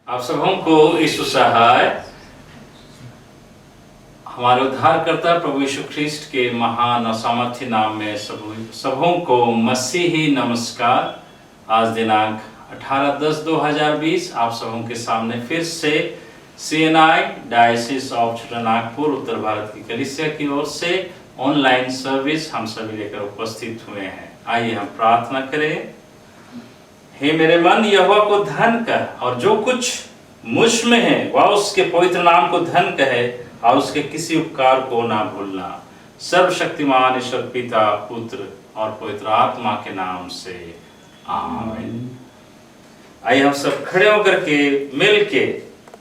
आप सबों को यीशु सहाय हमारे उद्धारकर्ता प्रभु यीशु ख्रिस्ट के महान और सामर्थ्य नाम में सबों को मसीही नमस्कार। आज दिनांक 18/10/2020 आप सबों के सामने फिर से CNI डायसिस ऑफ छोटानागपुर उत्तर भारत की कलीसिया की ओर से ऑनलाइन सर्विस हम सभी लेकर उपस्थित हुए हैं। आइए हम प्रार्थना करें। हे मेरे मन, यहोवा को धन कह और जो कुछ मुझ में है वह उसके पवित्र नाम को धन कहे और उसके किसी उपकार को ना भूलना। सर्वशक्तिमान ईश्वर पिता, पुत्र और पवित्र आत्मा के नाम से आमीन। आइए हम सब खड़े होकर के मिल के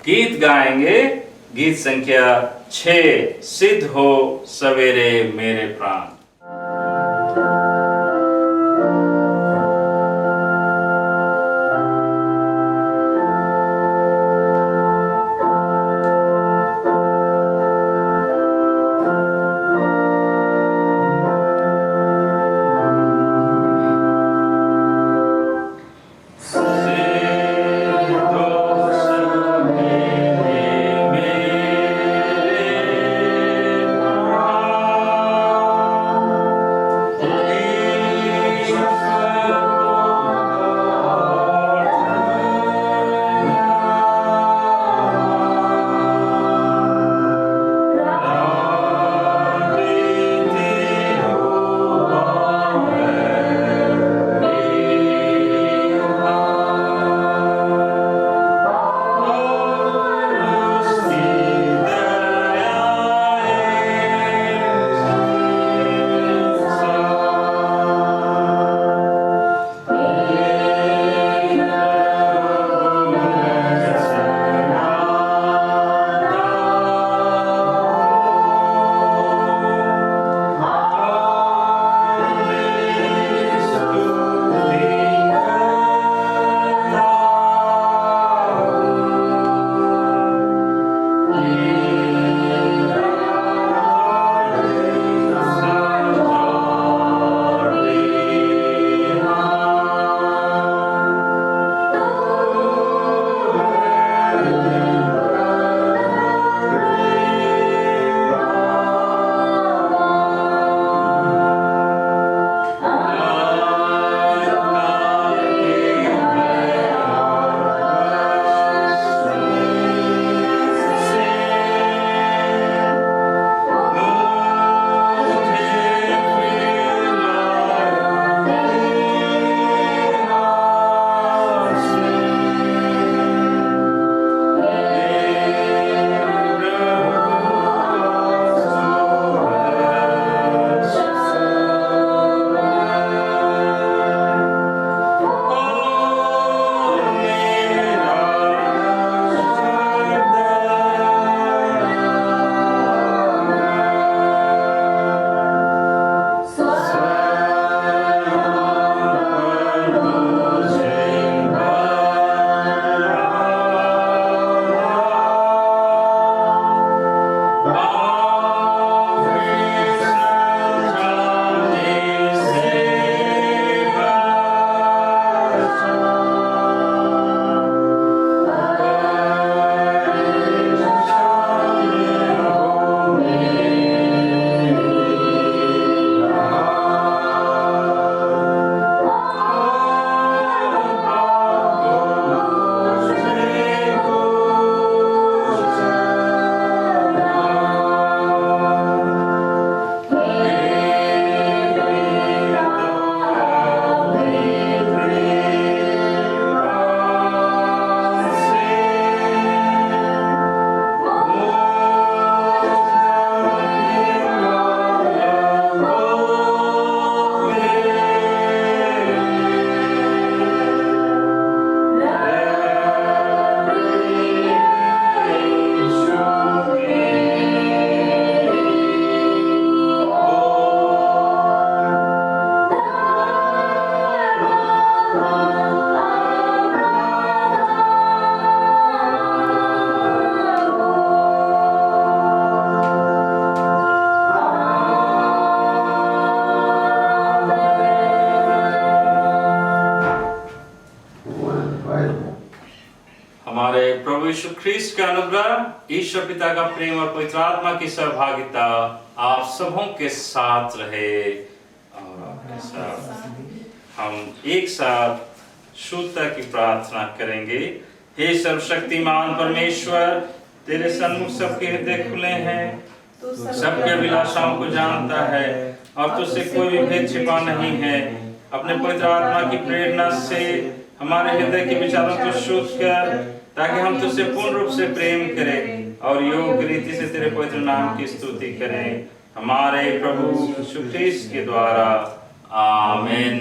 गीत गाएंगे। गीत संख्या 6, सिद्ध हो सवेरे मेरे प्राण। हमारे प्रभु यीशु ख्रीस्त का अनुग्रह, ईश्वर पिता का प्रेम और पवित्र आत्मा की सहभागिता आप सबों के साथ रहे और आपके साथ। हम एक साथ शुद्धता की प्रार्थना करेंगे। हे सर्वशक्तिमान परमेश्वर, तेरे सन्मुख सबके हृदय खुले हैं, सबके अभिलाषाओं को जानता है और तुझसे कोई भी भेद छिपा नहीं है। अपने पवित्र आत्मा की प्रेरणा से हमारे हृदय के विचारों को शुद्ध कर, ताकि हम तुझसे पूर्ण रूप से प्रेम करें और योग्य रीति से तेरे पवित्र नाम की स्तुति करें, हमारे प्रभु यीशु ख्रीस्त के द्वारा। आमीन।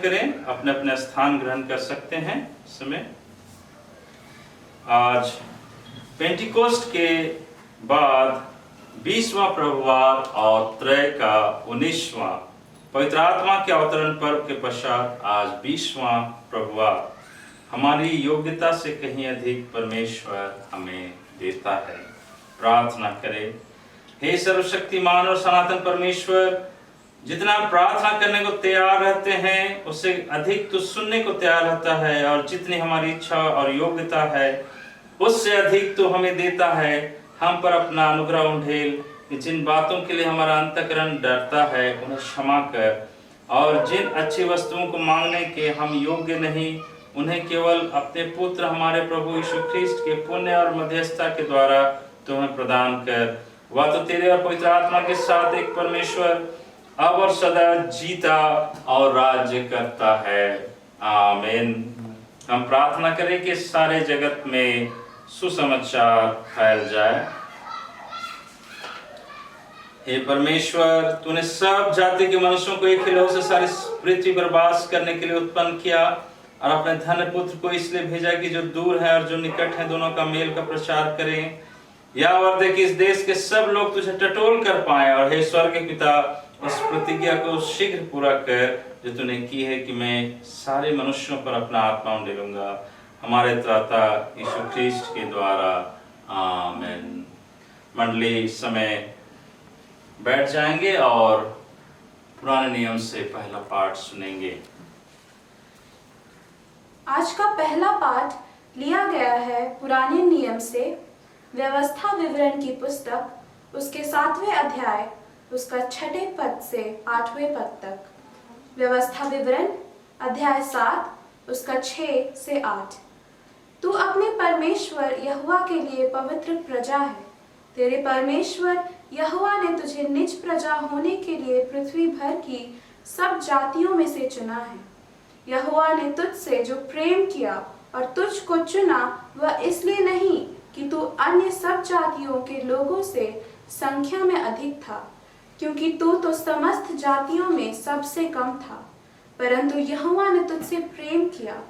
करें, अपने अपने स्थान ग्रहण कर सकते हैं। समय आज पेंटिकोस्ट के बाद 20वां प्रभुवार और त्रय का 19वां पवित्र आत्मा के अवतरण पर्व के पश्चात आज 20वां प्रभुवार हमारी योग्यता से कहीं अधिक परमेश्वर हमें देता है। प्रार्थना करें। हे सर्वशक्तिमान और सनातन परमेश्वर, जितना प्रार्थना करने को तैयार रहते हैं उससे अधिक तो सुनने को तैयार रहता है, और जितनी हमारी इच्छा और योग्यता है उससे अधिक तो हमें देता है। हम पर अपना अनुग्रह उंडेल कि जिन बातों के लिए हमारा अंतःकरण डरता है उन्हें क्षमा कर, और जिन अच्छी वस्तुओं को मांगने के हम योग्य नहीं उन्हें केवल अपने पुत्र हमारे प्रभु यीशु ख्रीस्त के पुण्य और मध्यस्थता के द्वारा तुम्हें प्रदान कर। वह तो तेरे और पवित्र आत्मा के साथ एक परमेश्वर अब और सदा जीता और राज्य करता है। आमीन। हम प्रार्थना करें कि सारे जगत में सुसमाचार फैल जाए। हे परमेश्वर, तूने सब जाति के मनुष्यों को एक ही लहू से सारी पृथ्वी पर वास करने के लिए उत्पन्न किया, और अपने धन्य पुत्र को इसलिए भेजा कि जो दूर है और जो निकट है दोनों का मेल का प्रचार करें। या वर्दे कि इस देश के सब लोग तुझे टटोल कर पाए। और हे स्वर्ग के पिता, इस प्रतिज्ञा को शीघ्र पूरा कर जो तूने की है कि मैं सारे मनुष्यों पर अपना आत्मा उंडेलूंगा, हमारे त्राता यीशु ख्रीस्त के द्वारा। आमीन। मंडली इस समय बैठ जाएंगे और पुराने नियम से पहला पाठ सुनेंगे। आज का पहला पाठ लिया गया है पुराने नियम से, व्यवस्था विवरण की पुस्तक, उसके 7वें अध्याय, उसका 6ठे पद से 8वें पद तक। व्यवस्था विवरण अध्याय 7, उसका 6 से 8। तू अपने परमेश्वर यहोवा के लिए पवित्र प्रजा है। तेरे परमेश्वर यहोवा ने तुझे निज प्रजा होने के लिए पृथ्वी भर की सब जातियों में से चुना है। यहोवा ने तुझसे जो प्रेम किया और तुझको चुना, वह इसलिए नहीं कि तू अन्य सब जातियों के लोगों से संख्या में अधिक था, क्योंकि तू तो समस्त जातियों में सबसे कम था, परंतु यहोवा ने तुझसे प्रेम किया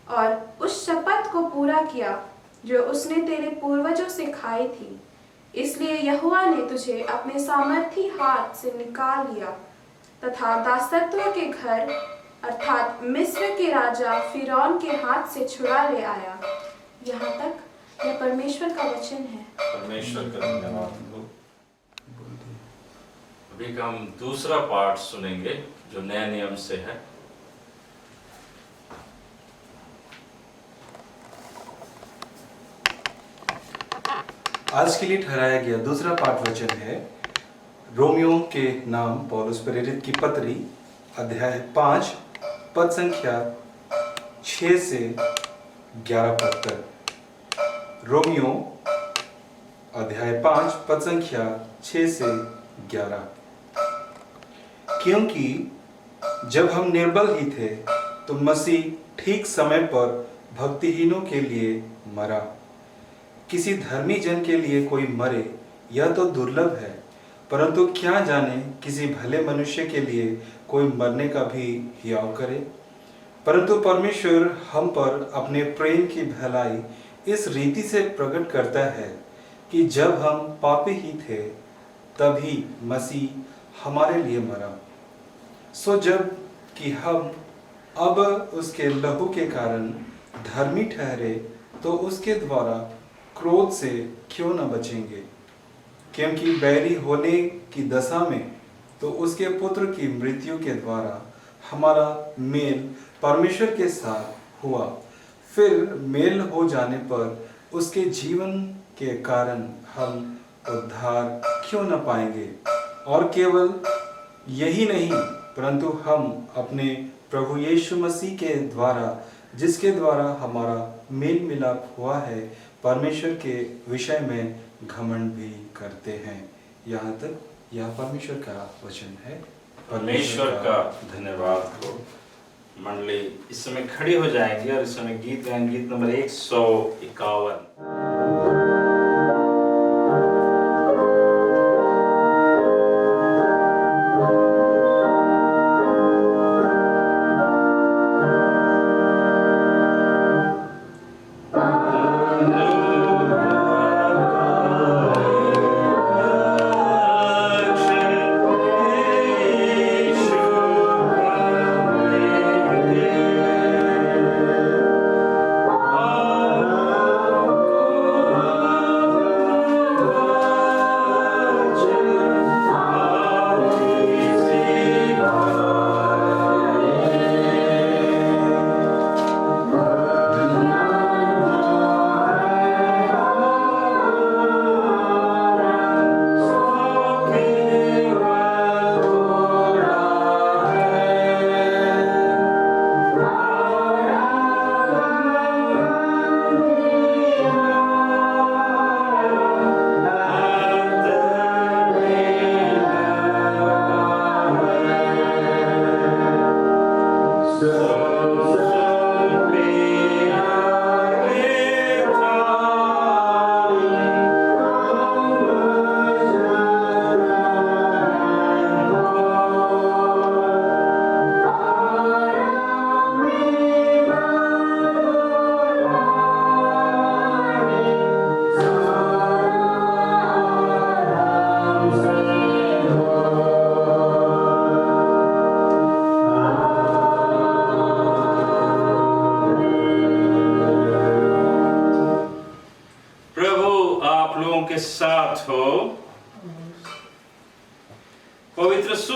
और उस शपथ को पूरा किया जो उसने तेरे पूर्वजों से खाई थी। इसलिए यहोवा ने तुझे अपने सामर्थी हाथ से निकाल लिया तथा दासत्व के घर अर्थात मिस्र के राजा फिरौन के हाथ से छुड़ा ले आया। यहाँ तक यह परमेश्वर का वचन है। परमेश्वर का धन्यवाद हो। अभी हम दूसरा पाठ सुनेंगे जो नए नियम से है। आज के लिए ठहराया गया दूसरा पाठ वचन है रोमियो के नाम पौलुस प्रेरित की पत्री, अध्याय 5, पद संख्या 6 से 11 पद तक। रोमियो अध्याय 5, पद संख्या 6 से 11। क्योंकि जब हम निर्बल ही थे तो मसीह ठीक समय पर भक्तिहीनों के लिए मरा। किसी धर्मी जन के लिए कोई मरे यह तो दुर्लभ है, परंतु क्या जाने किसी भले मनुष्य के लिए कोई मरने का भी हियाव करे। परंतु परमेश्वर हम पर अपने प्रेम की भलाई इस रीति से प्रकट करता है कि जब हम पापी ही थे तभी मसीह हमारे लिए मरा। सो जब कि हम अब उसके लहू के कारण धर्मी ठहरे तो उसके द्वारा क्रोध से क्यों न बचेंगे। क्योंकि बैरी होने की दशा में तो उसके पुत्र की मृत्यु के द्वारा हमारा मेल परमेश्वर के साथ हुआ, फिर मेल हो जाने पर उसके जीवन के कारण हम उद्धार क्यों न पाएंगे। और केवल यही नहीं, परंतु हम अपने प्रभु यीशु मसीह के द्वारा, जिसके द्वारा हमारा मेल मिलाप हुआ है, परमेश्वर के विषय में घमंड भी करते हैं। यहाँ तक यह परमेश्वर का वचन है। परमेश्वर का धन्यवाद हो। मंडली इस समय खड़ी हो जाएंगे और इस समय गीत गाएंगे, गीत नंबर 151।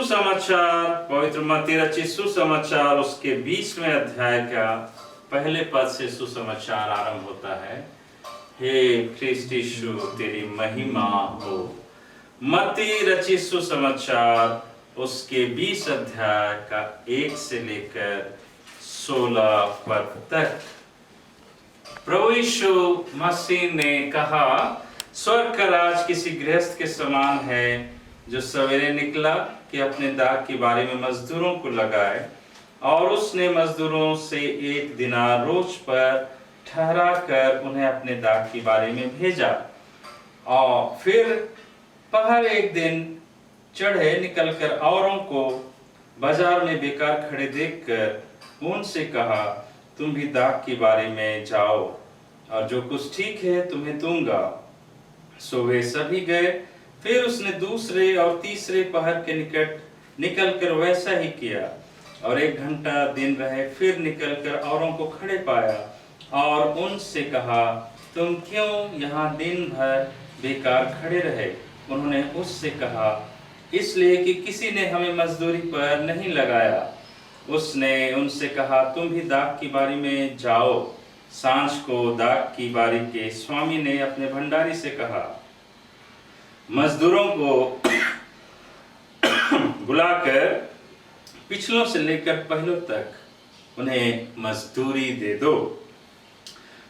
सुसमाचार पवित्र मत्ती रचित सुसमाचार उसके 20वें अध्याय का पहले पद से सुसमाचार आरंभ होता है। हे ख्रिस्त यीशु तेरी महिमा हो। मत्ती रचित सुसमाचार उसके 20 अध्याय का 1 से लेकर 16 पद तक। प्रभु यीशु मसीह ने कहा, स्वर्ग का राज किसी गृहस्थ के समान है जो सवेरे निकला कि अपने दाख की बारी में मजदूरों को लगाए, और उसने मजदूरों से 1 दिनार रोज पर ठहरा कर उन्हें अपने दाख की बारी में भेजा। और फिर पहर एक दिन चढ़े निकलकर औरों को बाजार में बेकार खड़े देखकर उनसे कहा, तुम भी दाख की बारी में जाओ और जो कुछ ठीक है तुम्हें दूंगा। सो वे सभी गए। फिर उसने दूसरे और तीसरे पहर के निकट निकलकर वैसा ही किया, और 1 घंटा दिन रहे। फिर निकलकर औरों को खड़े पाया और उनसे कहा, तुम क्यों यहाँ दिन भर बेकार खड़े रहे? उन्होंने उससे कहा, इसलिए कि किसी ने हमें मजदूरी पर नहीं लगाया। उसने उनसे कहा, तुम भी दाख की बारी में जाओ। सांझ को दाख की बारी के स्वामी ने अपने भंडारी से कहा, मजदूरों को बुलाकर पिछलों से लेकर पहलों तक उन्हें मजदूरी दे दो।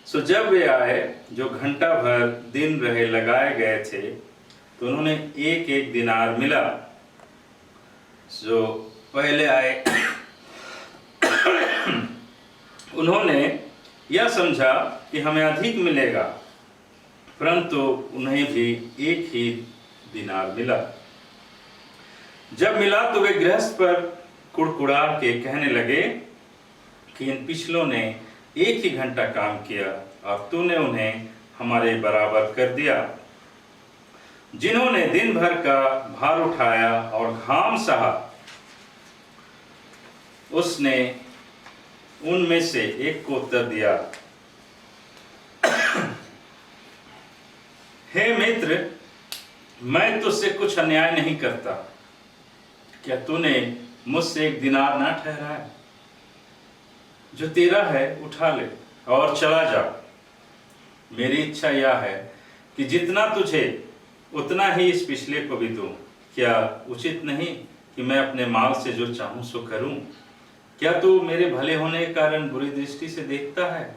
सो जब वे आए जो घंटा भर दिन रहे लगाए गए थे, तो उन्होंने 1 दिनार मिला। जो पहले आए उन्होंने यह समझा कि हमें अधिक मिलेगा, परंतु उन्हें भी 1 ही दिनार मिला। जब मिला तो वे गृहस्थ पर कुड़कुड़ा के कहने लगे कि इन पिछलों ने 1 ही घंटा काम किया और तूने उन्हें हमारे बराबर कर दिया। जिन्होंने दिन भर का भार उठाया और घाम सहा, उसने उनमें से एक को उत्तर दिया, हे मित्र, मैं तुझसे कुछ अन्याय नहीं करता। क्या तूने मुझसे 1 दिनार ना ठहराया? जो तेरा है उठा ले और चला जा। मेरी इच्छा यह है कि जितना तुझे उतना ही इस पिछले को भी दूं। क्या उचित नहीं कि मैं अपने माल से जो चाहूं सो करूं? क्या तू मेरे भले होने के कारण बुरी दृष्टि से देखता है?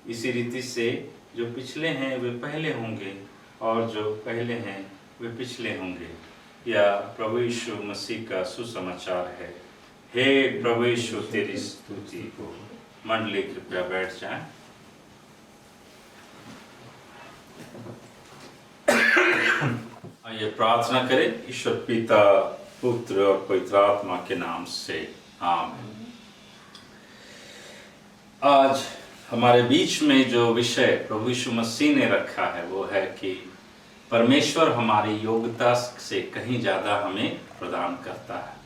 इसी रीति से जो पिछले हैं वे पहले होंगे और जो पहले हैं वे पिछले होंगे। यह प्रभु यीशु मसीह का सुसमाचार है। हे प्रभु यीशु तेरी स्तुति हो। मंडली कृपया बैठ जाएं। आइए प्रार्थना करें। ईश्वर पिता, पुत्र और पवित्र आत्मा के नाम से आमीन। आज हमारे बीच में जो विषय प्रभु यीशु मसीह ने रखा है वो है कि परमेश्वर हमारी योग्यता से कहीं ज़्यादा हमें प्रदान करता है।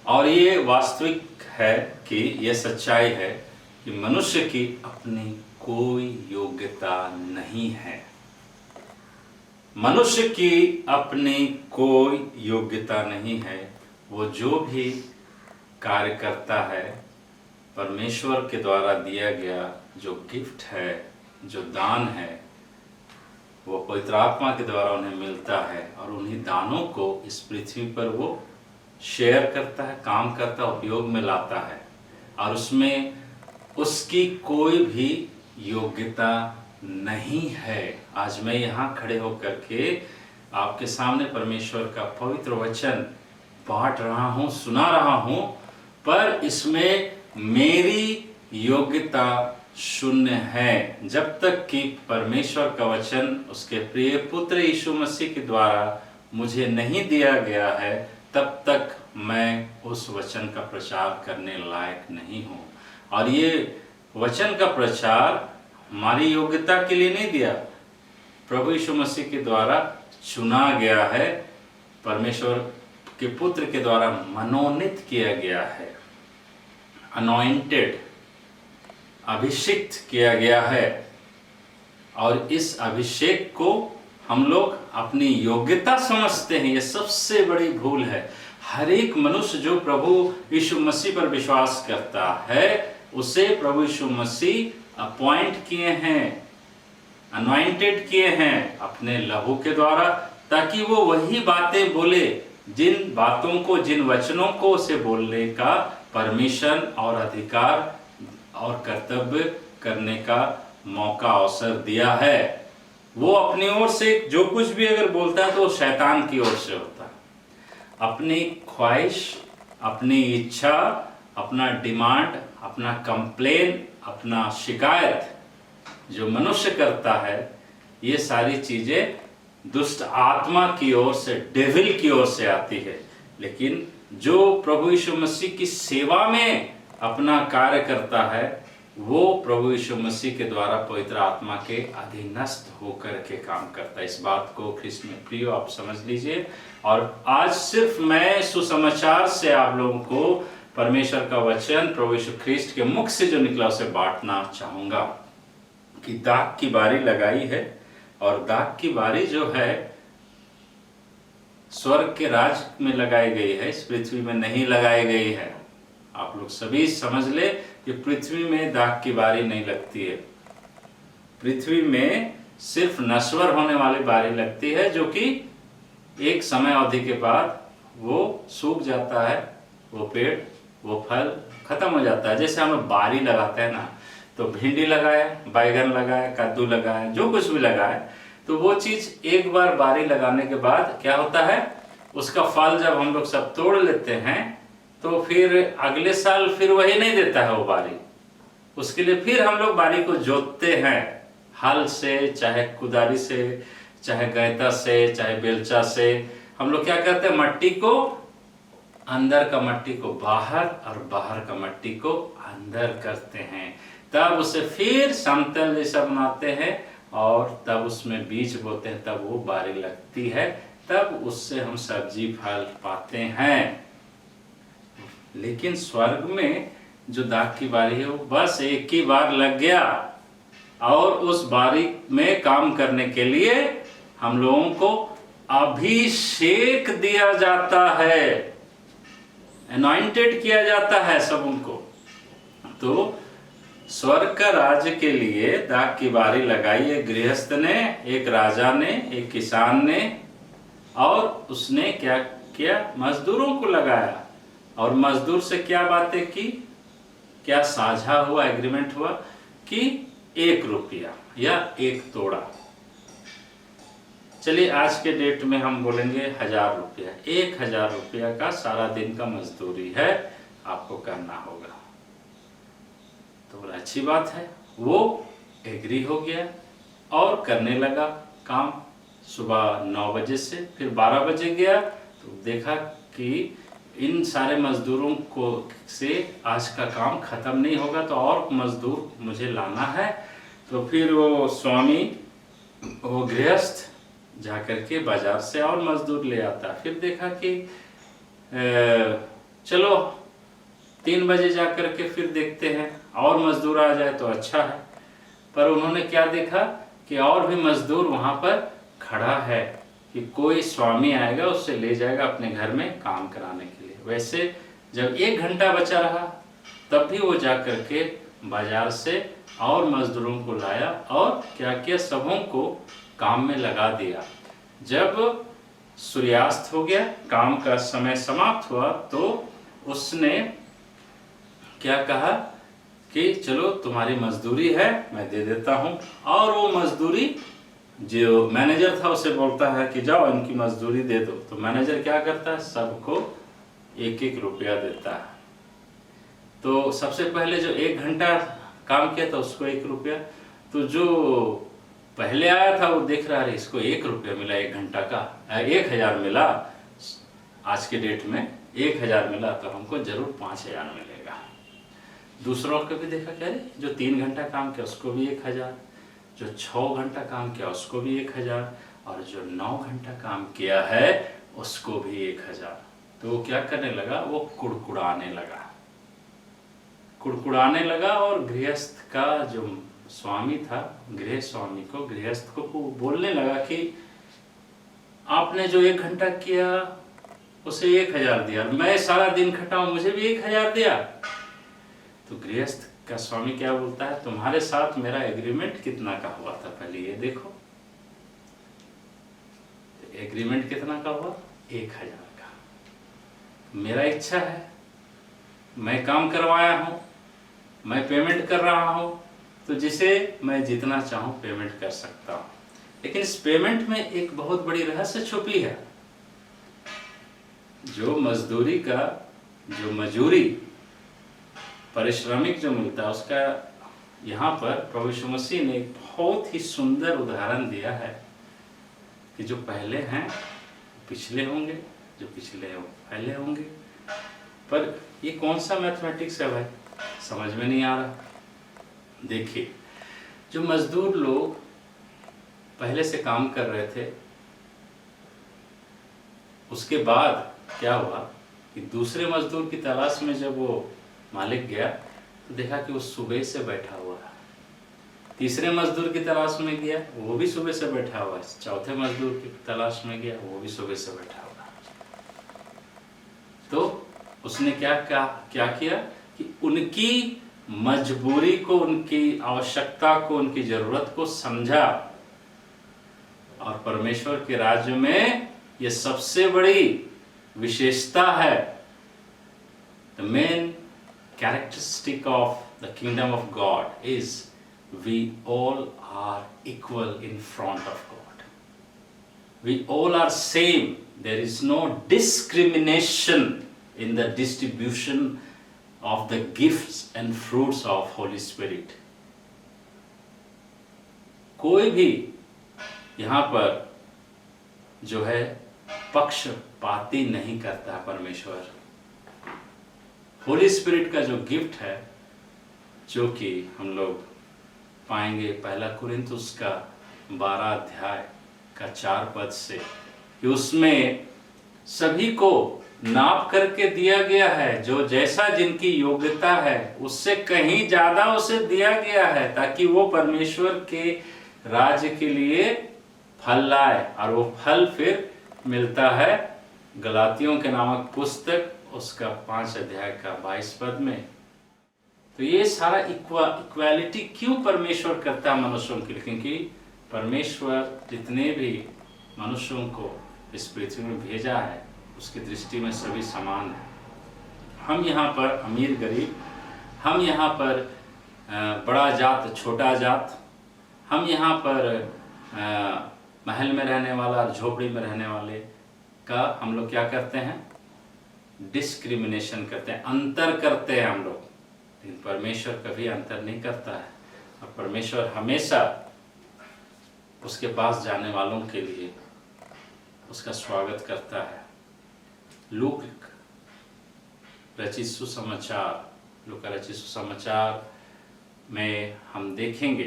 और ये वास्तविक है कि यह सच्चाई है कि मनुष्य की अपनी कोई योग्यता नहीं है। मनुष्य की अपनी कोई योग्यता नहीं है। वो जो भी कार्य करता है परमेश्वर के द्वारा दिया गया जो गिफ्ट है, जो दान है, वो पवित्र आत्मा के द्वारा उन्हें मिलता है और उन्हीं दानों को इस पृथ्वी पर वो शेयर करता है, काम करता है, उपयोग में लाता है। और उसमें उसकी कोई भी योग्यता नहीं है। आज मैं यहाँ खड़े होकर के आपके सामने परमेश्वर का पवित्र वचन बांट रहा हूँ, सुना रहा हूँ, पर इसमें मेरी योग्यता शून्य है। जब तक कि परमेश्वर का वचन उसके प्रिय पुत्र यीशु मसीह के द्वारा मुझे नहीं दिया गया है, तब तक मैं उस वचन का प्रचार करने लायक नहीं हूँ। और ये वचन का प्रचार हमारी योग्यता के लिए नहीं दिया, प्रभु यीशु मसीह के द्वारा चुना गया है, परमेश्वर के पुत्र के द्वारा मनोनीत किया गया है, अनॉइंटेड, अभिषिक्त किया गया है। और इस अभिषेक को हम लोग अपनी योग्यता समझते हैं। ये सबसे बड़ी भूल है। हर एक मनुष्य जो प्रभु यीशु मसीह पर विश्वास करता है उसे प्रभु यीशु मसीह अपॉइंट किए हैं, अनॉइंटेड किए हैं अपने लहू के द्वारा, ताकि वो वही बातें बोले जिन बातों को, जिन वचनों को उसे बोलने का परमिशन और अधिकार और कर्तव्य करने का मौका, अवसर दिया है। वो अपनी ओर से जो कुछ भी अगर बोलता है तो शैतान की ओर से होता है। अपनी ख्वाहिश, अपनी इच्छा, अपना डिमांड, अपना कंप्लेन, अपना शिकायत जो मनुष्य करता है, ये सारी चीजें दुष्ट आत्मा की ओर से, डेविल की ओर से आती है। लेकिन जो प्रभु यीशु मसीह की सेवा में अपना कार्य करता है वो प्रभु यीशु मसीह के द्वारा पवित्र आत्मा के अधीनस्थ होकर के काम करता है। इस बात को ख्रिस्त में प्रियो आप समझ लीजिए। और आज सिर्फ मैं सुसमाचार से आप लोगों को परमेश्वर का वचन प्रभु यीशु ख्रिस्त के मुख से जो निकला उसे बांटना चाहूंगा कि दाग की बारी लगाई है, और दाग की बारी जो है स्वर्ग के राज में लगाई गई है, इस पृथ्वी में नहीं लगाई गई है। आप लोग सभी समझ ले कि पृथ्वी में दाग की बारी नहीं लगती है। पृथ्वी में सिर्फ नश्वर होने वाली बारी लगती है, जो कि एक समय अवधि के बाद वो सूख जाता है, वो पेड़, वो फल खत्म हो जाता है। जैसे हम लोग बारी लगाते हैं ना, तो भिंडी लगाए, बैगन लगाए, कद्दू लगाए, जो कुछ भी लगाए, तो वो चीज एक बार बारी लगाने के बाद क्या होता है, उसका फल जब हम लोग सब तोड़ लेते हैं तो फिर अगले साल फिर वही नहीं देता है वो बारी। उसके लिए फिर हम लोग बारी को जोतते हैं, हल से, चाहे कुदारी से, चाहे गैता से, चाहे बेलचा से। हम लोग क्या करते हैं, मट्टी को, अंदर का मट्टी को बाहर और बाहर का मट्टी को अंदर करते हैं, तब उसे फिर समतल जैसा बनाते हैं और तब उसमें बीज बोते हैं, तब वो बारी लगती है, तब उससे हम सब्जी फल पाते हैं। लेकिन स्वर्ग में जो दाग की बारी है वो बस एक ही बार लग गया, और उस बारी में काम करने के लिए हम लोगों को अभिषेक दिया जाता है, अनॉइंटेड किया जाता है सब उनको। तो स्वर्ग का राज्य के लिए दाग की बारी लगाई एक गृहस्थ ने, एक राजा ने, एक किसान ने, और उसने क्या किया, मजदूरों को लगाया। और मजदूर से क्या बातें की, क्या साझा हुआ, एग्रीमेंट हुआ कि 1 रुपया या 1 तोड़ा। चलिए आज के डेट में हम बोलेंगे 1000 रुपया, 1000 रुपया का सारा दिन का मजदूरी है, आपको करना होगा। तो अच्छी बात है, वो एग्री हो गया और करने लगा काम। सुबह 9 बजे से फिर 12 बजे गया तो देखा कि इन सारे मजदूरों को से आज का काम खत्म नहीं होगा, तो और मजदूर मुझे लाना है। तो फिर वो स्वामी, वो गृहस्थ जाकर के बाजार से और मजदूर ले आता। फिर देखा कि चलो 3 बजे जाकर के फिर देखते हैं और मजदूर आ जाए तो अच्छा है। पर उन्होंने क्या देखा कि और भी मजदूर वहां पर खड़ा है, कि कोई स्वामी आएगा उससे ले जाएगा अपने घर में काम कराने के लिए। वैसे जब 1 घंटा बचा रहा तब भी वो जाकर के बाजार से और मजदूरों को लाया और क्या किया, सबों को काम में लगा दिया। जब सूर्यास्त हो गया, काम का समय समाप्त हुआ, तो उसने क्या कहा कि चलो तुम्हारी मजदूरी है, मैं दे देता हूँ। और वो मजदूरी जो मैनेजर था उसे बोलता है कि जाओ इनकी मजदूरी दे दो। तो मैनेजर क्या करता है, सबको 1-1 रुपया देता है। तो सबसे पहले जो 1 घंटा काम किया था उसको 1 रुपया, तो जो पहले आया था वो देख रहा है इसको 1 रुपया मिला, 1 घंटा का 1000 मिला, आज के डेट में 1000 मिला, तो हमको जरूर 5000 मिलेगा। दूसरों को भी देखा, क्या रे जो 3 घंटा काम किया उसको भी 1000, जो 6 घंटा काम किया उसको भी 1000, और जो 9 घंटा काम किया है उसको भी 1000। तो वो क्या करने लगा, वो कुड़कुड़ाने लगा और गृहस्थ का जो स्वामी था, गृह स्वामी को, गृहस्थ को बोलने लगा कि आपने जो 1 घंटा किया उसे 1000 दिया, मैं सारा दिन खटा हूं, मुझे भी 1000 दिया। तो गृहस्थ का स्वामी क्या बोलता है, तुम्हारे साथ मेरा एग्रीमेंट कितना का हुआ था, पहले ये देखो। तो एग्रीमेंट कितना का हुआ, 1000 का। मेरा इच्छा है, मैं काम करवाया हूं, मैं पेमेंट कर रहा हूं, तो जिसे मैं जितना चाहूं पेमेंट कर सकता हूं। लेकिन इस पेमेंट में एक बहुत बड़ी रहस्य छुपी है। जो मजदूरी का, जो मजूरी पारिश्रमिक जो मिलता है उसका, यहाँ पर प्रभु यीशु मसीह ने एक बहुत ही सुंदर उदाहरण दिया है कि जो पहले हैं पिछले होंगे, जो पिछले हैं वो पहले होंगे। पर ये कौन सा मैथमेटिक्स है भाई, समझ में नहीं आ रहा। देखिए, जो मजदूर लोग पहले से काम कर रहे थे, उसके बाद क्या हुआ कि दूसरे मजदूर की तलाश में जब वो मालिक गया तो देखा कि वो सुबह से बैठा हुआ है। तीसरे मजदूर की तलाश में गया, वो भी सुबह से बैठा हुआ है। चौथे मजदूर की तलाश में गया, वो भी सुबह से बैठा हुआ है। तो उसने क्या किया कि उनकी मजबूरी को, उनकी आवश्यकता को, उनकी जरूरत को समझा। और परमेश्वर के राज्य में ये सबसे बड़ी विशेषता है। The main characteristic of the kingdom of God is we all are equal in front of God. We all are same. There is no discrimination in the distribution of the gifts and fruits of Holy Spirit. कोई भी यहाँ पर जो है पक्षपाती नहीं करता परमेश्वर। होली स्पिरिट का जो गिफ्ट है, जो कि हम लोग पाएंगे 1 कुरिन्थुस का 12 अध्याय का 4 पद से, कि उसमें सभी को नाप करके दिया गया है। जो जैसा जिनकी योग्यता है उससे कहीं ज्यादा उसे दिया गया है, ताकि वो परमेश्वर के राज्य के लिए फल लाए। और वो फल फिर मिलता है गलातियों के नामक पुस्तक उसका 5 अध्याय का 22 पद में। तो ये सारा इक्वालिटी क्यों परमेश्वर करता है मनुष्यों के लिए? क्योंकि परमेश्वर जितने भी मनुष्यों को इस पृथ्वी में भेजा है उसकी दृष्टि में सभी समान है। हम यहाँ पर अमीर गरीब, हम यहाँ पर बड़ा जात छोटा जात, हम यहाँ पर महल में रहने वाला और झोपड़ी में रहने वाले का हम लोग क्या करते हैं, डिस्क्रिमिनेशन करते हैं, अंतर करते हैं हम लोग। लेकिन परमेश्वर कभी अंतर नहीं करता है। और परमेश्वर हमेशा उसके पास जाने वालों के लिए उसका स्वागत करता है। लूक रचित सुसमाचार में हम देखेंगे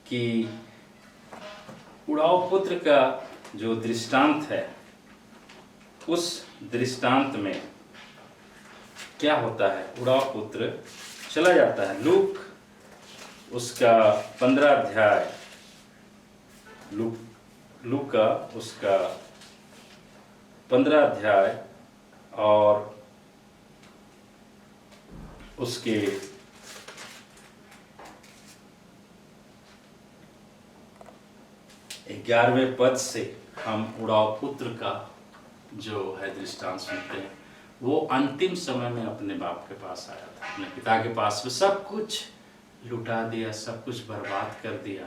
कि उड़ाऊ पुत्र का जो दृष्टांत है, उस दृष्टांत में क्या होता है। उड़ाऊ पुत्र चला जाता है। लूक उसका 15 अध्याय, लूक का उसका 15 अध्याय और उसके 11वें पद से हम उड़ाऊ पुत्र का जो है दृष्टांत सुनते हैं। वो अंतिम समय में अपने बाप के पास आया था, अपने पिता के पास में सब कुछ लुटा दिया, सब कुछ बर्बाद कर दिया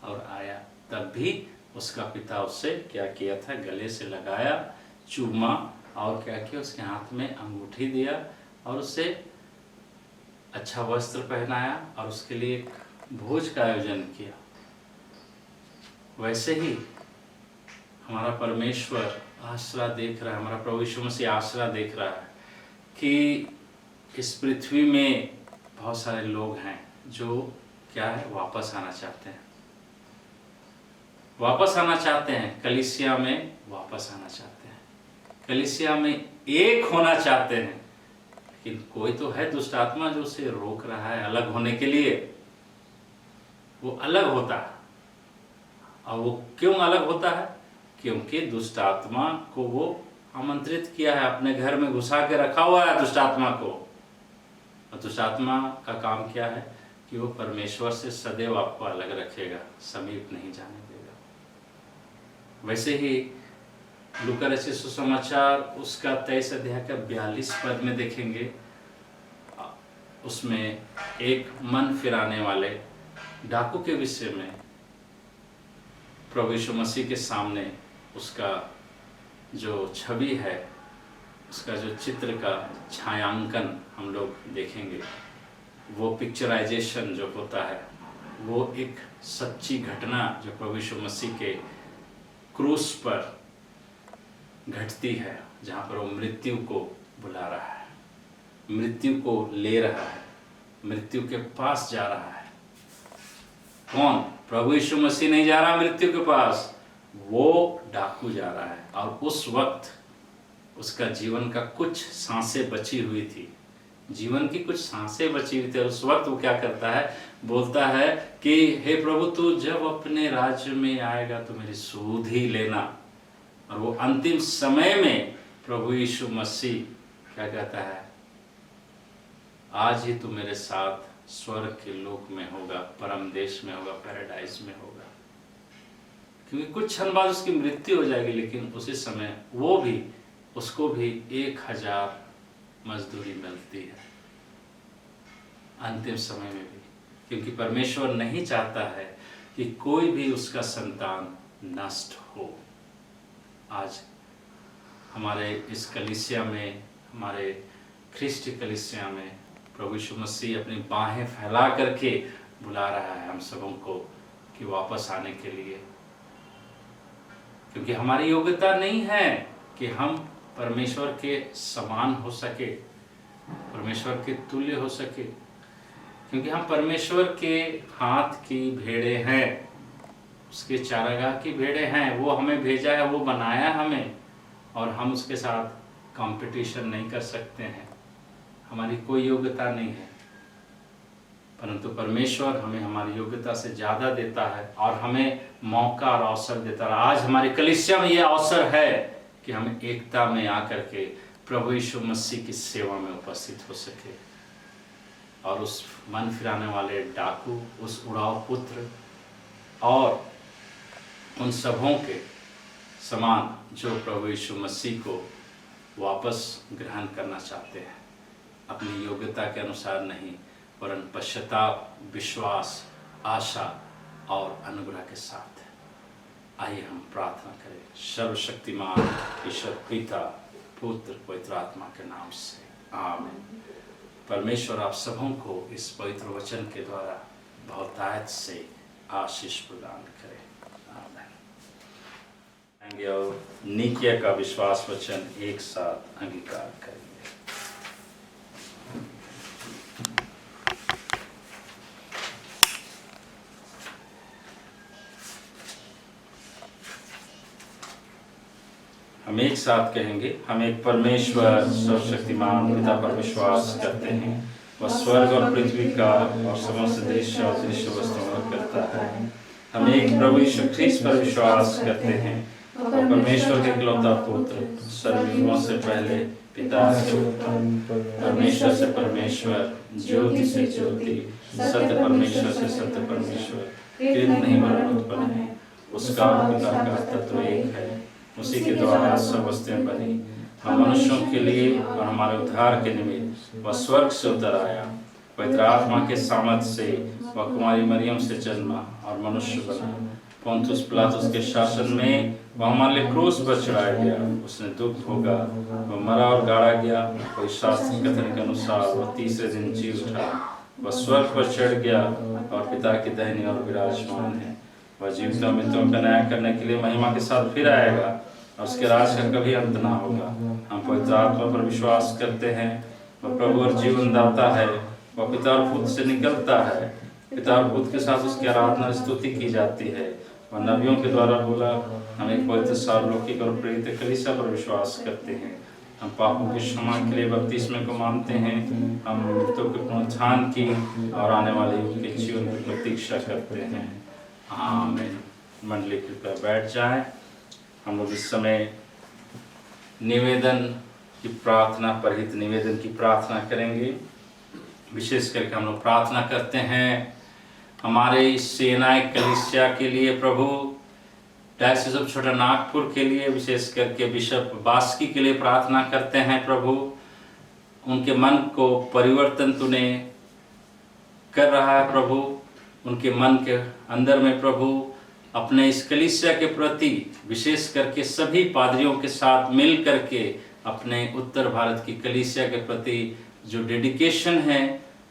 और आया। तब भी उसका पिता उससे क्या किया था, गले से लगाया, चूमा और क्या किया, उसके हाथ में अंगूठी दिया और उसे अच्छा वस्त्र पहनाया और उसके लिए एक भोज का आयोजन किया। वैसे ही हमारा परमेश्वर आसरा देख रहा है, हमारा प्रभु यीशु मसीह आसरा देख रहा है कि इस पृथ्वी में बहुत सारे लोग हैं जो क्या है, वापस आना चाहते हैं, वापस आना चाहते हैं, कलीसिया में वापस आना चाहते हैं, कलीसिया में एक होना चाहते हैं। लेकिन कोई तो है दुष्ट आत्मा जो उसे रोक रहा है अलग होने के लिए। वो अलग होता है। और वो क्यों अलग होता है? क्योंकि दुष्ट आत्मा को वो आमंत्रित किया है, अपने घर में घुसा के रखा हुआ है दुष्ट आत्मा को। और दुष्ट आत्मा का काम क्या है कि वो परमेश्वर से सदैव आपको अलग रखेगा, समीप नहीं जाने देगा। वैसे ही लूका रचित सुसमाचार उसका 23 अध्याय का 42 पद में देखेंगे, उसमें एक मन फिराने वाले डाकू के विषय में प्रभु यीशु मसीह के सामने उसका जो छवि है, उसका जो चित्र का छायांकन हम लोग देखेंगे। वो पिक्चराइजेशन जो होता है वो एक सच्ची घटना जो प्रभु यीशु मसीह के क्रूस पर घटती है, जहाँ पर वो मृत्यु को बुला रहा है, मृत्यु को ले रहा है, मृत्यु के पास जा रहा है। कौन? प्रभु यीशु मसीह नहीं जा रहा मृत्यु के पास, वो डाकू जा रहा है। और उस वक्त उसका जीवन का कुछ सांसें बची हुई थी, जीवन की कुछ सांसें बची हुई थी। उस वक्त वो क्या करता है, बोलता है कि हे प्रभु, तू जब अपने राज्य में आएगा तो मेरी सुध ही लेना। और वो अंतिम समय में प्रभु यीशु मसीह क्या कहता है, आज ही तू मेरे साथ स्वर्ग के लोक में होगा, परम देश में होगा, पैराडाइज में होगा। क्योंकि कुछ क्षण बाद उसकी मृत्यु हो जाएगी, लेकिन उसी समय वो भी, उसको भी 1000 मजदूरी मिलती है अंतिम समय में भी। क्योंकि परमेश्वर नहीं चाहता है कि कोई भी उसका संतान नष्ट हो। आज हमारे इस कलीसिया में, हमारे ख्रिस्टी कलीसिया में प्रभु यीशु मसीह अपनी बाहें फैला करके बुला रहा है हम सबों को कि वापस आने के लिए। क्योंकि हमारी योग्यता नहीं है कि हम परमेश्वर के समान हो सके, परमेश्वर के तुल्य हो सके। क्योंकि हम परमेश्वर के हाथ की भेड़े हैं, उसके चारागाह की भेड़े हैं। वो हमें भेजा है, वो बनाया हमें, और हम उसके साथ कंपटीशन नहीं कर सकते हैं। हमारी कोई योग्यता नहीं है, परंतु परमेश्वर हमें हमारी योग्यता से ज़्यादा देता है और हमें मौका और अवसर देता है। आज हमारी कलीसिया में ये अवसर है कि हम एकता में आकर के प्रभु यीशु मसीह की सेवा में उपस्थित हो सके और उस मन फिराने वाले डाकू, उस उड़ाऊ पुत्र और उन सबों के समान जो प्रभु यीशु मसीह को वापस ग्रहण करना चाहते हैं, अपनी योग्यता के अनुसार नहीं, वरन पश्चाताप, विश्वास, आशा और अनुग्रह के साथ। आइए हम प्रार्थना करें। सर्वशक्तिमान ईश्वर पिता, पुत्र, पवित्र आत्मा के नाम से आमीन। परमेश्वर आप सबों को इस पवित्र वचन के द्वारा बहुतायत से आशीष प्रदान करें। आमीन। और निकिया का विश्वास वचन एक साथ अंगीकार करेंगे। हम एक साथ कहेंगे। हम एक परमेश्वर सर्वशक्तिमान पिता पर विश्वास करते हैं। वह स्वर्ग और पृथ्वी का और समस्त दृश्य और दृश्य वस्तुओं का करता है। हम एक प्रभु यीशु ख्रीस्त पर विश्वास करते हैं और परमेश्वर के इकलौता पुत्र, सर्वयुगों से पहले पिता से उत्पन्न, परमेश्वर से परमेश्वर, ज्योति से ज्योति, सत्य परमेश्वर से सत्य परमेश्वर, कृत नहीं वरन उत्पन्न है। उसका और पिता का तत्व एक है। उसी के द्वारा सब वस्तुएं बनी। हम मनुष्यों के लिए और हमारे उद्धार के निमित्त वह स्वर्ग से उतर आया। पवित्र आत्मा के सामर्थ्य से वह कुमारी मरियम से जन्मा और मनुष्य बना। पोंतुस पिलातुस के शासन में वह हमारे लिए क्रूस पर चढ़ाया गया। उसने दुख भोगा, वह मरा और गाड़ा गया। कोई शास्त्र कथन के अनुसार वह तीसरे दिन जी उठा। वह स्वर्ग पर चढ़ गया और पिता की दाहिनी ओर विराजमान है। वह जीवितों मृतों का न्याय करने के लिए महिमा के साथ फिर आएगा और उसके राज का कभी अंत ना होगा। हम पवित्र आत्मा पर विश्वास करते हैं। वह प्रभु और जीवन दाता है। वह पिता और पुत्र से निकलता है। पिता और पुत्र के साथ उसकी आराधना स्तुति की जाती है। वह नबियों के द्वारा बोला। हम एक पवित्र सार्वलौकिक और प्रेरित कलीसिया पर विश्वास करते हैं। हम पापों की क्षमा के लिए बपतिस्मे को मानते हैं। हम मृतों के पुनरुत्थान की और आने वाले युग के जीवन की प्रतीक्षा करते हैं। आमीन। मंडली कृपया बैठ जाएं। हम लोग इस समय निवेदन की प्रार्थना, परहित निवेदन की प्रार्थना करेंगे। विशेष करके हम लोग प्रार्थना करते हैं हमारे इस सेनाएं कलीसिया के लिए प्रभु, डायसिस ऑफ छोटा नागपुर के लिए, विशेष करके बिशप बास्की के लिए प्रार्थना करते हैं प्रभु। उनके मन को परिवर्तन तूने कर रहा है प्रभु, उनके मन के अंदर में प्रभु अपने इस कलीसिया के प्रति, विशेष करके सभी पादरियों के साथ मिल करके अपने उत्तर भारत की कलीसिया के प्रति जो डेडिकेशन है,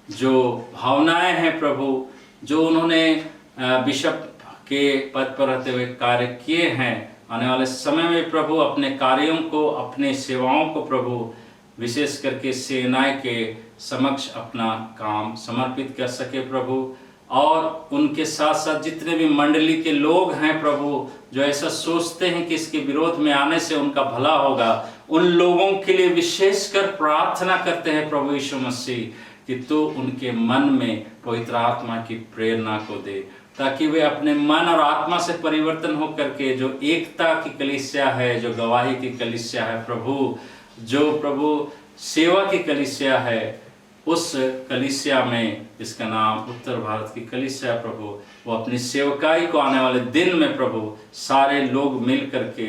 जो भावनाएं हैं प्रभु, जो उन्होंने बिशप के पद पर रहते हुए कार्य किए हैं, आने वाले समय में प्रभु अपने कार्यों को, अपने सेवाओं को प्रभु विशेष करके सेनाएं के समक्ष अपना काम समर्पित कर सके प्रभु। और उनके साथ साथ जितने भी मंडली के लोग हैं प्रभु, जो ऐसा सोचते हैं कि इसके विरोध में आने से उनका भला होगा, उन लोगों के लिए विशेषकर प्रार्थना करते हैं प्रभु यीशु मसीह कि तू उनके मन में पवित्र आत्मा की प्रेरणा को दे, ताकि वे अपने मन और आत्मा से परिवर्तन हो करके जो एकता की कलीसिया है, जो गवाही की कलीसिया है प्रभु, जो प्रभु सेवा की कलीसिया है, उस कलीसिया में, जिसका नाम उत्तर भारत की कलीसिया प्रभु, वो अपनी सेवकाई को आने वाले दिन में प्रभु सारे लोग मिल करके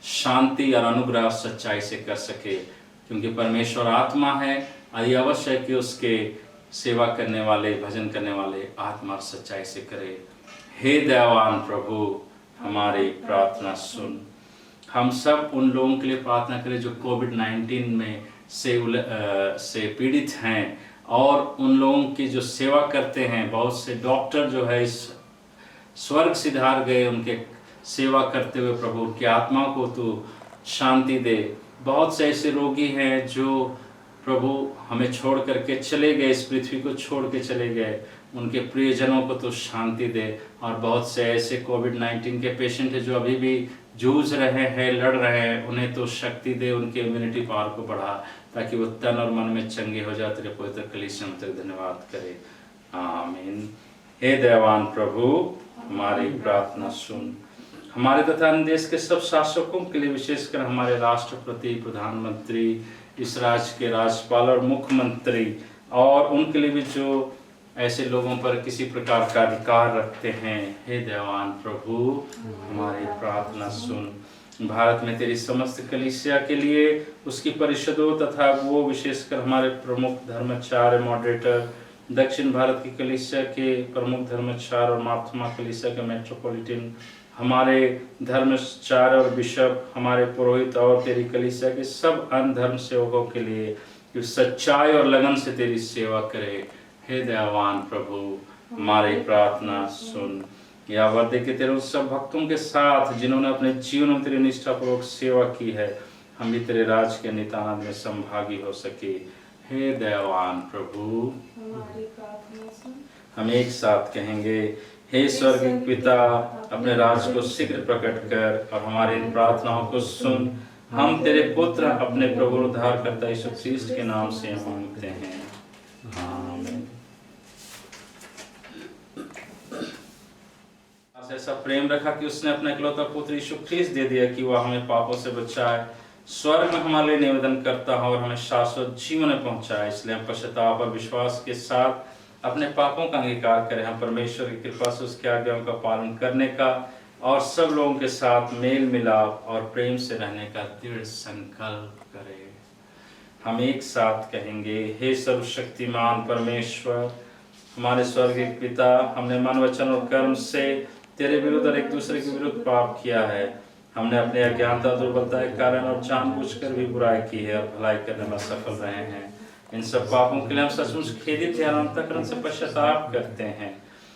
शांति और अनुग्रह और सच्चाई से कर सके, क्योंकि परमेश्वर आत्मा है और ये अवश्य है कि उसके सेवा करने वाले, भजन करने वाले आत्मा और सच्चाई से करे। हे दयावान प्रभु, हमारी प्रार्थना सुन। हम सब उन लोगों के लिए प्रार्थना करें जो कोविड-19 में से पीड़ित हैं, और उन लोगों की जो सेवा करते हैं। बहुत से डॉक्टर जो है इस स्वर्ग सिधार गए, उनके सेवा करते हुए प्रभु उनकी आत्मा को तू शांति दे। बहुत से ऐसे रोगी हैं जो प्रभु हमें छोड़ करके चले गए, इस पृथ्वी को छोड़ के चले गए, उनके प्रियजनों को तो शांति दे। और बहुत से ऐसे कोविड-19 के पेशेंट हैं जो अभी भी जूझ रहे हैं, लड़ रहे हैं, उन्हें तो शक्ति दे, उनके इम्यूनिटी पावर को बढ़ा, ताकि वो तन और मन में चंगे हो जाए। तेरे पवित्र कलीसिया में तेरे धन्यवाद करे, आमीन। हे दयावान प्रभु, हमारी प्रार्थना सुन। हमारे तथा अन्य देश के सब शासकों के लिए, विशेषकर हमारे राष्ट्रपति, प्रधानमंत्री, इस राज्य के राज्यपाल और मुख्यमंत्री, और उनके लिए भी जो ऐसे लोगों पर किसी प्रकार का अधिकार रखते हैं, हे दयावान प्रभु, हमारी प्रार्थना सुन। भारत में तेरी समस्त कलीसिया के लिए, उसकी परिषदों तथा वो, विशेषकर हमारे प्रमुख धर्माचार्य, मॉडरेटर, दक्षिण भारत की कलीसिया के प्रमुख धर्माचार्य और मार्थमा कलीसिया के मेट्रोपॉलिटन, हमारे धर्माचार्य और बिशप, हमारे पुरोहित और तेरी कलीसिया के सब अन्य धर्म सेवकों के लिए, कि सच्चाई और लगन से तेरी सेवा करे। हे दयावान प्रभु, हमारी प्रार्थना सुन। या वर्दे के तेरे उस सब भक्तों के साथ जिन्होंने अपने जीवन में तेरी निष्ठापूर्वक सेवा की है, हम भी तेरे राज के नितानंद में संभागी हो सके। हे दयावान प्रभु, हमारी प्रार्थना सुन। हम एक साथ कहेंगे, हे स्वर्गीय पिता, अपने राज को शीघ्र प्रकट कर और हमारी इन प्रार्थनाओं को सुन। हम तेरे पुत्र, अपने प्रभु उद्धारकर्ता यीशु ख्रीस्ट के नाम से मांगते हैं, आमीन। ऐसा प्रेम रखा कि उसने अपना इकलौता पुत्र यीशु ख्रीस्त दे दिया कि वह हमें पापों से बचाए, स्वर्ग में हमारे लिए निवेदन करता है और हमें शाश्वत जीवन में पहुंचाए। इसलिए हम पश्चाताप और विश्वास के साथ अपने पापों का अंगीकार करें। हम परमेश्वर की कृपा से उसकी आज्ञाओं का पालन करने का और सब लोगों के साथ मेल मिलाप और प्रेम से रहने का दृढ़ संकल्प करें। हम एक साथ कहेंगे, हे सर्वशक्तिमान परमेश्वर, हमारे स्वर्गीय पिता, हमने मन, वचन और कर्म से तेरे विरुद्ध और एक दूसरे के विरुद्ध पाप किया है। हमने अपने अज्ञानता, दुर्बलता के कारण और जानबूझकर भी बुराई की है और भलाई करने में सफल रहे हैं। इन सब पापों के लिए हम सचमुच खेदित हैं और अंतःकरण से पश्चाताप करते हैं।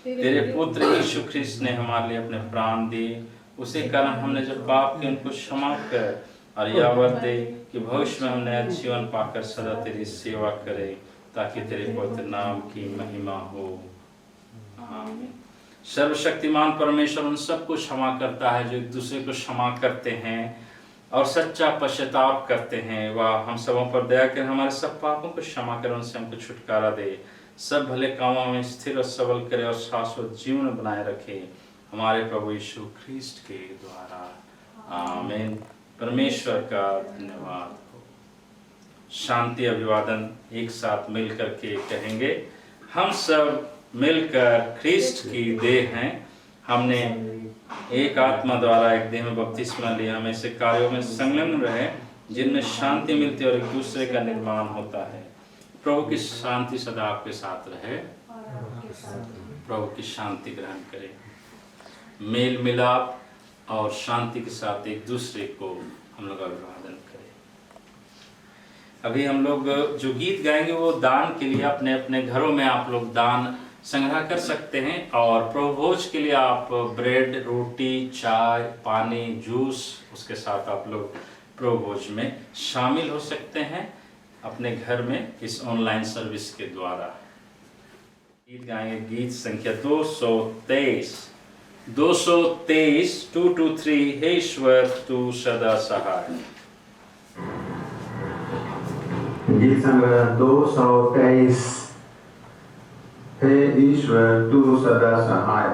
तेरे पुत्र यीशु ख्रीस्त ने हमारे लिए अपने प्राण दिए, उसी कारण हमने जब पाप किए उनको क्षमा कर और यह वर दे कि भविष्य में हम नया जीवन पाकर सदा तेरी सेवा करें, ताकि तेरे पवित्र नाम की महिमा हो, आमीन। सर्वशक्तिमान परमेश्वर उन सबको क्षमा करता है जो एक दूसरे को क्षमा करते हैं और सच्चा पश्चाताप करते हैं। वह हम सबों पर दया कर हमारे सब पापों को क्षमा कर, उनसे हमको छुटकारा दे, सब भले कामों में स्थिर और सबल करे और शाश्वत जीवन बनाए रखे, हमारे प्रभु यीशु ख्रीस्ट के द्वारा, आमीन। परमेश्वर का धन्यवाद हो। शांति अभिवादन एक साथ मिल करके कहेंगे। हम सब मिलकर ख्रिस्ट की देह हैं। हमने एक आत्मा द्वारा एक देह में बपतिस्मा लिया। हम ऐसे कार्यों में संलग्न रहे जिनमें शांति मिलती है और एक दूसरे का निर्माण होता है। प्रभु की शांति सदा आपके साथ रहे। प्रभु की शांति ग्रहण करें। मेल मिलाप और शांति के साथ एक दूसरे को हम लोग अभिवादन करें। अभी हम लोग जो गीत गाएंगे वो दान के लिए अपने अपने घरों में आप लोग दान संग्रह कर सकते हैं और प्रभु भोज के लिए आप ब्रेड, रोटी, चाय, पानी, जूस उसके साथ आप लोग प्रभु भोज में शामिल हो सकते हैं अपने घर में इस ऑनलाइन सर्विस के द्वारा। गीत गाएंगे। गीत संख्या 223 223 हे ईश्वर तू सदा सहाय। गीत संग्रह 223 हे ईश्वर तू सदा सहाय।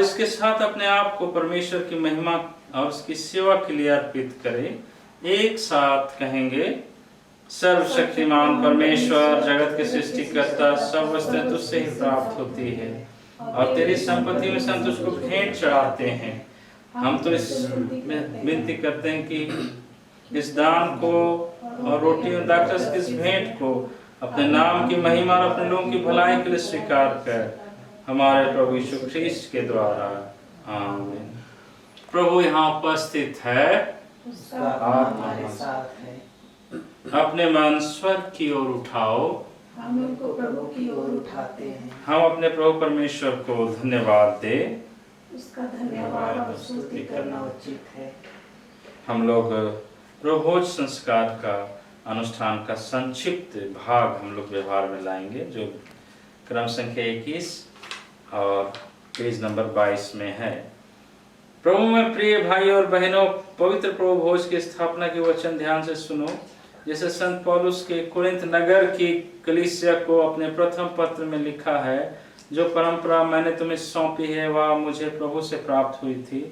इसके साथ अपने आप को परमेश्वर की महिमा और उसकी सेवा के लिए अर्पित करें। एक साथ कहेंगे, सर्वशक्तिमान परमेश्वर, जगत के सृष्टिकर्ता, सब वस्तुएं तुझसे ही प्राप्त होती है और तेरी संपत्ति में हम तुझको भेंट चढ़ाते हैं। हम तो इस विनती करते हैं कि इस दान को और रोटी और दाखरस की इस भेंट को अपने नाम की महिमा और अपने लोगों की भलाई के लिए स्वीकार कर हमारे प्रभु यीशु ख्रीस्त के द्वारा, आमीन। प्रभु यहाँ उपस्थित है, उसका आत्मा हमारे साथ है। अपने मन स्वर्ग की ओर उठाओ, हम उनको प्रभु की ओर उठाते हैं। हम अपने प्रभु परमेश्वर को धन्यवाद दे, उसका धन्यवाद और स्तुति करना उचित है। हम लोग प्रभोज संस्कार का अनुष्ठान का संक्षिप्त भाग हम लोग व्यवहार में लाएंगे, जो क्रम संख्या 21 और पेज नंबर 22 में है। प्रभु में प्रिय भाई और बहनों, पवित्र प्रभु भोज की स्थापना के वचन ध्यान से सुनो। जैसे संत पौलुस के कुरिन्थ नगर की कलीसिया को अपने प्रथम पत्र में लिखा है, जो परंपरा मैंने तुम्हें सौंपी है वह मुझे प्रभु से प्राप्त हुई थी।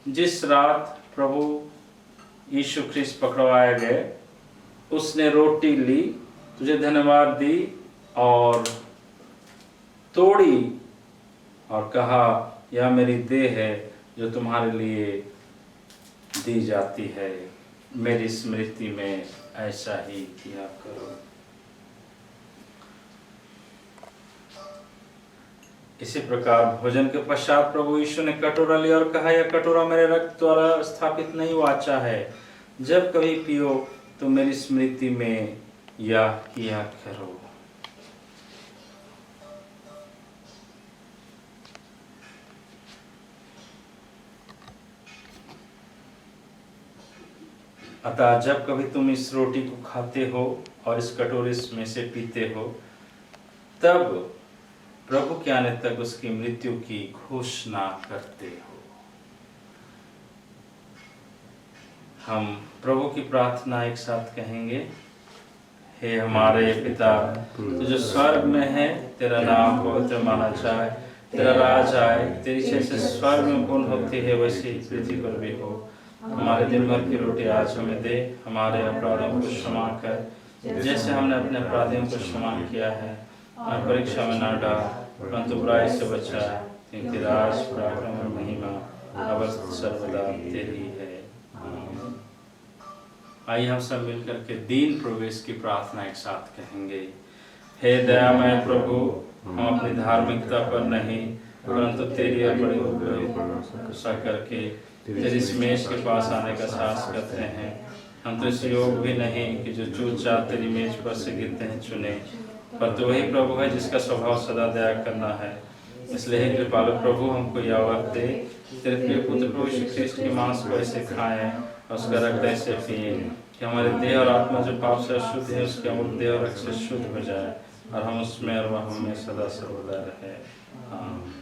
जिस रात प्रभु यीशु ख्रिस्त पकड़वाए गए, उसने रोटी ली, तुझे धन्यवाद दी और तोड़ी और कहा, यह मेरी देह है जो तुम्हारे लिए दी जाती है, मेरी स्मृति में ऐसा ही किया करो। इसी प्रकार भोजन के पश्चात प्रभु यीशु ने कटोरा लिया और कहा, यह कटोरा मेरे रक्त द्वारा स्थापित नई वाचा है। जब कभी पियो तो मेरी स्मृति में यह किया करो। अतः जब कभी तुम इस रोटी को खाते हो और इस कटोरे में से पीते हो, तब प्रभु के आने तक उसकी मृत्यु की घोषणा करते हो। हम प्रभु की प्रार्थना एक साथ कहेंगे। हे हमारे पिता, तू जो स्वर्ग में है, तेरा नाम पवित्र माना जाए, तेरा राज आए, तेरी इच्छा जैसे स्वर्ग में पूर्ण होती है वैसे पृथ्वी पर भी हो। हमारे दिन भर की रोटी आज हमें दे, हमारे अपराधों को क्षमा कर जैसे हमने अपने अपराधियों को क्षमा किया है, और परीक्षा में न डाल परंतु बुराई से बचा, क्योंकि राज, पराक्रम और महिमा अब सर्वदा तेरी है। आमीन। आइए हम सब मिलकर के दीन प्रवेश की प्रार्थना एक साथ कहेंगे। हे दयामय प्रभु, हम अपनी धार्मिकता पर नहीं परंतु तेरी और बड़ी गुस्सा करके तेरी इस मेज के पास आने का साहस करते हैं। हम तो इस योग भी नहीं कि जो चूपचाप तेरी मेज पर से गिरते हैं चुने, पर तो वही प्रभु है जिसका स्वभाव सदा दया करना है। इसलिए हे कृपालु प्रभु, हमको यह वक्त दे, तेरे प्रिय पुत्र प्रभु यीशु ख्रिस्त के मांस को ऐसे खाएं और उसका रक्त ऐसे पिए कि हमारे देह और आत्मा जो पाप से अशुद्ध है उसके अमूल देह और रक्त से शुद्ध हो जाए, और हम उसमें और वह हमें सदा सर्वदा रहे। आमीन।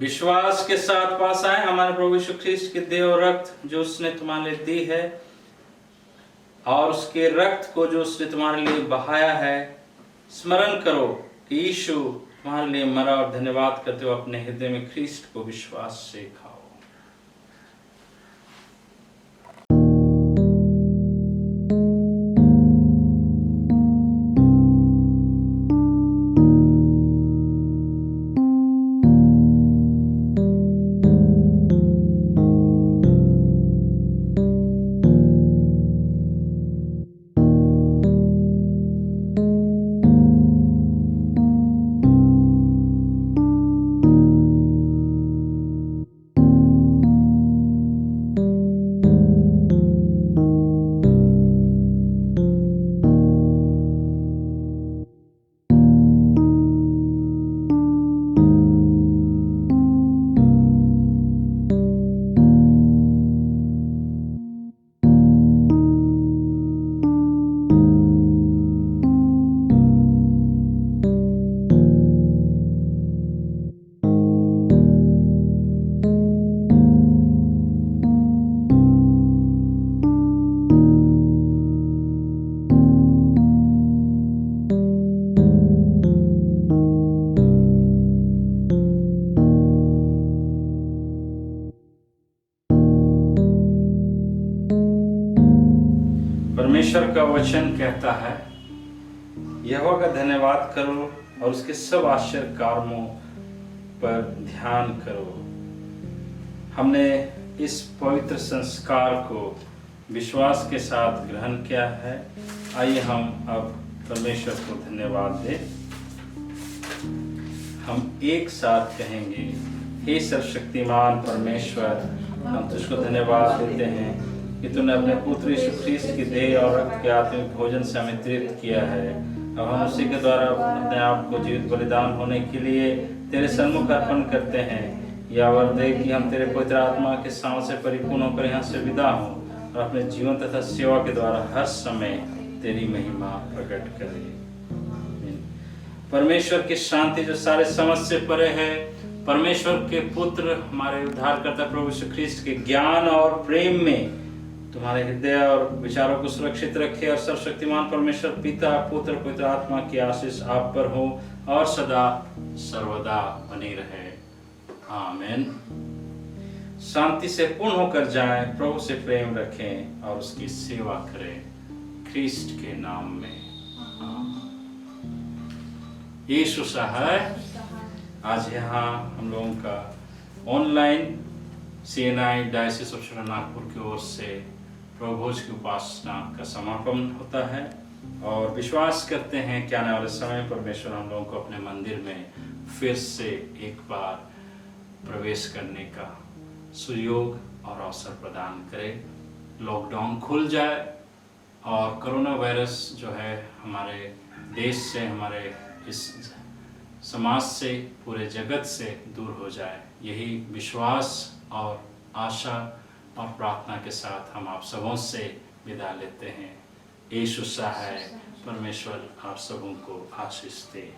विश्वास के साथ पास आए हमारे प्रभु यीशु ख्रीस्ट के देह और रक्त जो उसने तुम्हारे लिए दी है, और उसके रक्त को जो उसने तुम्हारे लिए बहाया है, स्मरण करो कि यीशु तुम्हारे लिए मरा, और धन्यवाद करते हो अपने हृदय में ख्रीस्ट को विश्वास से खाओ। परमेश्वर का वचन कहता है, यहोवा का धन्यवाद करो और उसके सब आश्चर्य कार्यों पर ध्यान करो। हमने इस पवित्र संस्कार को विश्वास के साथ ग्रहण किया है। आइए हम अब परमेश्वर को धन्यवाद दें। हम एक साथ कहेंगे, हे सर्वशक्तिमान परमेश्वर, हम तुझको धन्यवाद देते हैं कि तूने अपने पुत्र यीशु ख्रीस्त की देह और रक्त के आत्मिक भोजन से हमें तृप्त किया है। अब हम उसी के द्वारा अपने आप को जीवित बलिदान होने के लिए तेरे सन्मुख अर्पण करते हैं। या वर दे कि हम तेरे पवित्र आत्मा के साँव से परिपूर्ण होकर यहाँ से विदा हों और अपने जीवन तथा सेवा के द्वारा हर समय तेरी महिमा प्रकट करें। परमेश्वर की शांति जो सारे समझ से परे है, परमेश्वर के पुत्र हमारे उद्धारकर्ता प्रभु यीशु ख्रीस्त के ज्ञान और प्रेम में तुम्हारे हृदय और विचारों को सुरक्षित रखे, और सर्वशक्तिमान परमेश्वर पिता, पुत्र, पवित्र आत्मा की आशीष आप पर हो और सदा सर्वदा बनी रहे। आमीन। शांति से पूर्ण होकर जाएं, प्रभु से प्रेम रखें और उसकी सेवा करें ख्रीस्ट के नाम में। यीशु सहाय। आज यहाँ हम लोगों का online CNI diocese of Nagpur की ओर से प्रभु भोज की उपासना का समापन होता है, और विश्वास करते हैं कि आने वाले समय परमेश्वर हम लोगों को अपने मंदिर में फिर से एक बार प्रवेश करने का सुयोग और अवसर प्रदान करे। लॉकडाउन खुल जाए और कोरोना वायरस जो है हमारे देश से, हमारे इस समाज से, पूरे जगत से दूर हो जाए। यही विश्वास और आशा और प्रार्थना के साथ हम आप सबों से विदा लेते हैं। यीशु सहाय। परमेश्वर आप सबों को आशीष दे।